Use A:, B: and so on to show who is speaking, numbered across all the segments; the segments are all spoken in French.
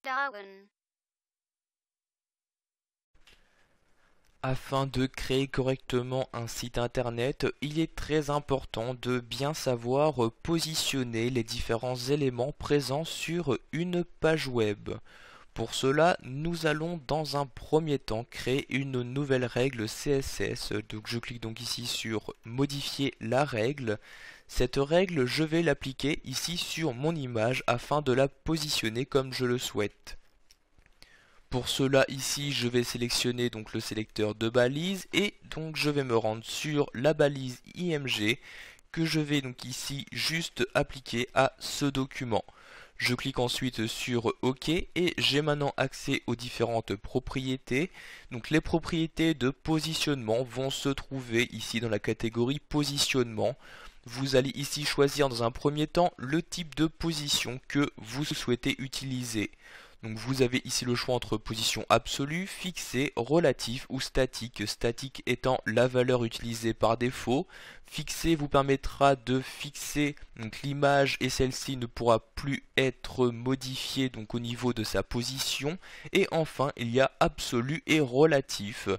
A: Darwin.
B: Afin de créer correctement un site internet, il est très important de bien savoir positionner les différents éléments présents sur une page web. Pour cela, nous allons dans un premier temps créer une nouvelle règle CSS. Donc je clique donc ici sur modifier la règle. Cette règle, je vais l'appliquer ici sur mon image afin de la positionner comme je le souhaite. Pour cela, ici, je vais sélectionner donc le sélecteur de balise et donc je vais me rendre sur la balise IMG que je vais donc ici juste appliquer à ce document. Je clique ensuite sur OK et j'ai maintenant accès aux différentes propriétés. Donc les propriétés de positionnement vont se trouver ici dans la catégorie positionnement. Vous allez ici choisir dans un premier temps le type de position que vous souhaitez utiliser. Donc vous avez ici le choix entre position absolue, fixée, relative ou statique. Statique étant la valeur utilisée par défaut. Fixée vous permettra de fixer l'image et celle-ci ne pourra plus être modifiée donc au niveau de sa position. Et enfin il y a absolu et relatif.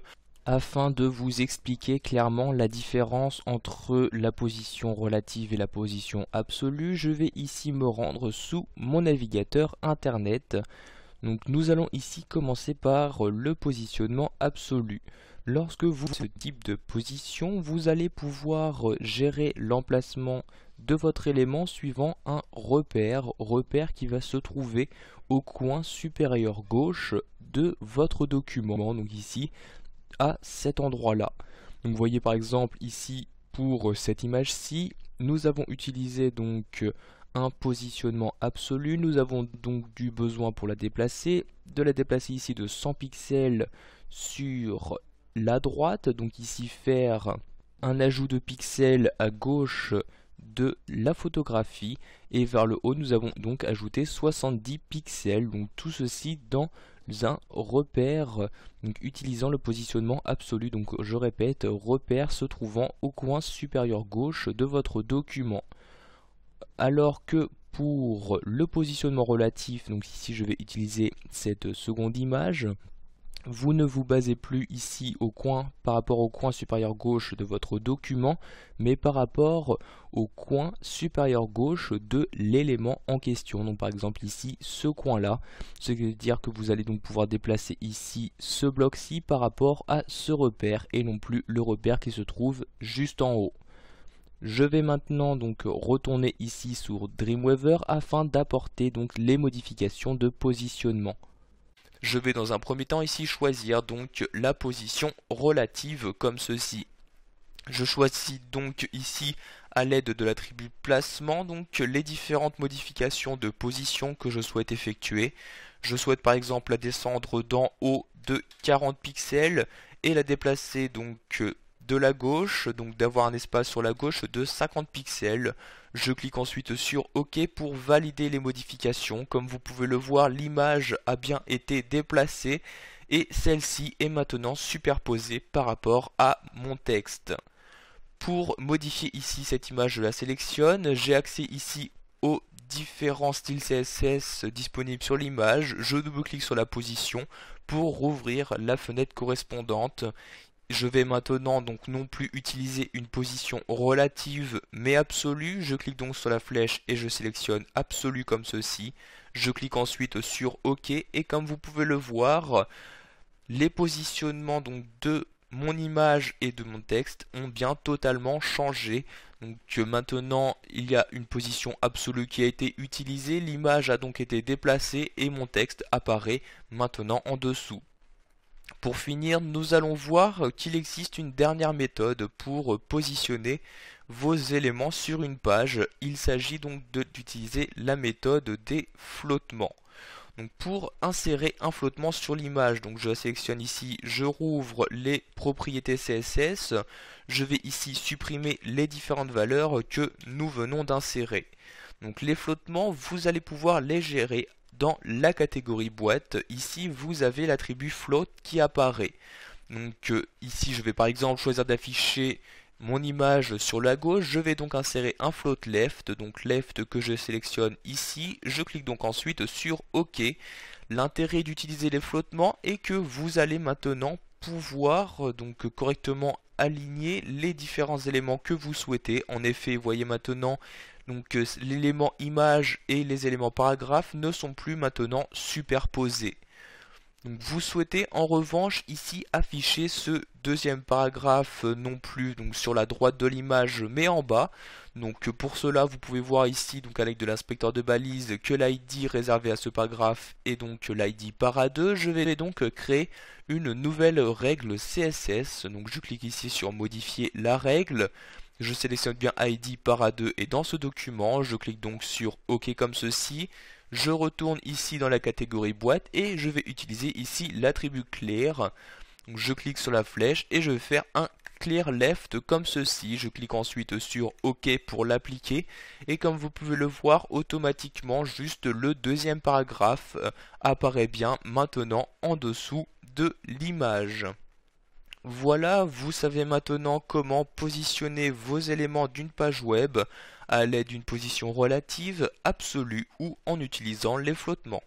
B: Afin de vous expliquer clairement la différence entre la position relative et la position absolue, je vais ici me rendre sous mon navigateur internet. Donc nous allons ici commencer par le positionnement absolu. Lorsque vous avez ce type de position, vous allez pouvoir gérer l'emplacement de votre élément suivant un repère qui va se trouver au coin supérieur gauche de votre document. Donc ici, à cet endroit-là. Donc vous voyez par exemple ici pour cette image-ci, nous avons utilisé donc un positionnement absolu. Nous avons donc du besoin pour la déplacer, de la déplacer ici de 100 pixels sur la droite, donc ici faire un ajout de pixels à gauche de la photographie et vers le haut nous avons donc ajouté 70 pixels, donc tout ceci dans un repère donc utilisant le positionnement absolu. Donc je répète, repère se trouvant au coin supérieur gauche de votre document. Alors que pour le positionnement relatif, donc ici je vais utiliser cette seconde image, vous ne vous basez plus ici au coin par rapport au coin supérieur gauche de votre document, mais par rapport au coin supérieur gauche de l'élément en question. Donc par exemple ici, ce coin-là, ce qui veut dire que vous allez donc pouvoir déplacer ici ce bloc-ci par rapport à ce repère et non plus le repère qui se trouve juste en haut. Je vais maintenant donc retourner ici sur Dreamweaver afin d'apporter donc les modifications de positionnement. Je vais dans un premier temps ici choisir donc la position relative comme ceci. Je choisis donc ici à l'aide de l'attribut placement donc les différentes modifications de position que je souhaite effectuer. Je souhaite par exemple la descendre d'en haut de 40 pixels et la déplacer donc de la gauche, donc d'avoir un espace sur la gauche de 50 pixels. Je clique ensuite sur OK pour valider les modifications. Comme vous pouvez le voir, l'image a bien été déplacée et celle-ci est maintenant superposée par rapport à mon texte. Pour modifier ici cette image, je la sélectionne. J'ai accès ici aux différents styles CSS disponibles sur l'image. Je double-clique sur la position pour rouvrir la fenêtre correspondante. Je vais maintenant donc non plus utiliser une position relative mais absolue. Je clique donc sur la flèche et je sélectionne absolu comme ceci. Je clique ensuite sur OK et comme vous pouvez le voir, les positionnements donc de mon image et de mon texte ont bien totalement changé. Donc maintenant il y a une position absolue qui a été utilisée, l'image a donc été déplacée et mon texte apparaît maintenant en dessous. Pour finir, nous allons voir qu'il existe une dernière méthode pour positionner vos éléments sur une page. Il s'agit donc d'utiliser la méthode des flottements. Donc pour insérer un flottement sur l'image, donc je sélectionne ici, je rouvre les propriétés CSS, je vais ici supprimer les différentes valeurs que nous venons d'insérer. Donc les flottements, vous allez pouvoir les gérer dans la catégorie boîte. Ici vous avez l'attribut float qui apparaît. Donc ici je vais par exemple choisir d'afficher mon image sur la gauche. Je vais donc insérer un float left, donc left que je sélectionne ici. Je clique donc ensuite sur OK. l'intérêt d'utiliser les flottements est que vous allez maintenant pouvoir donc correctement aligner les différents éléments que vous souhaitez. En effet, vous voyez maintenant donc l'élément image et les éléments paragraphe ne sont plus maintenant superposés. Donc vous souhaitez en revanche ici afficher ce deuxième paragraphe non plus donc sur la droite de l'image mais en bas. Donc pour cela vous pouvez voir ici donc avec de l'inspecteur de balise que l'ID réservé à ce paragraphe est donc l'ID para2. Je vais donc créer une nouvelle règle CSS. Donc je clique ici sur modifier la règle. Je sélectionne bien ID para2 et dans ce document je clique donc sur OK comme ceci. Je retourne ici dans la catégorie boîte et je vais utiliser ici l'attribut clear. Donc je clique sur la flèche et je vais faire un clear left comme ceci. Je clique ensuite sur OK pour l'appliquer et comme vous pouvez le voir automatiquement juste le deuxième paragraphe apparaît bien maintenant en dessous de l'image. Voilà, vous savez maintenant comment positionner vos éléments d'une page web à l'aide d'une position relative, absolue ou en utilisant les flottements.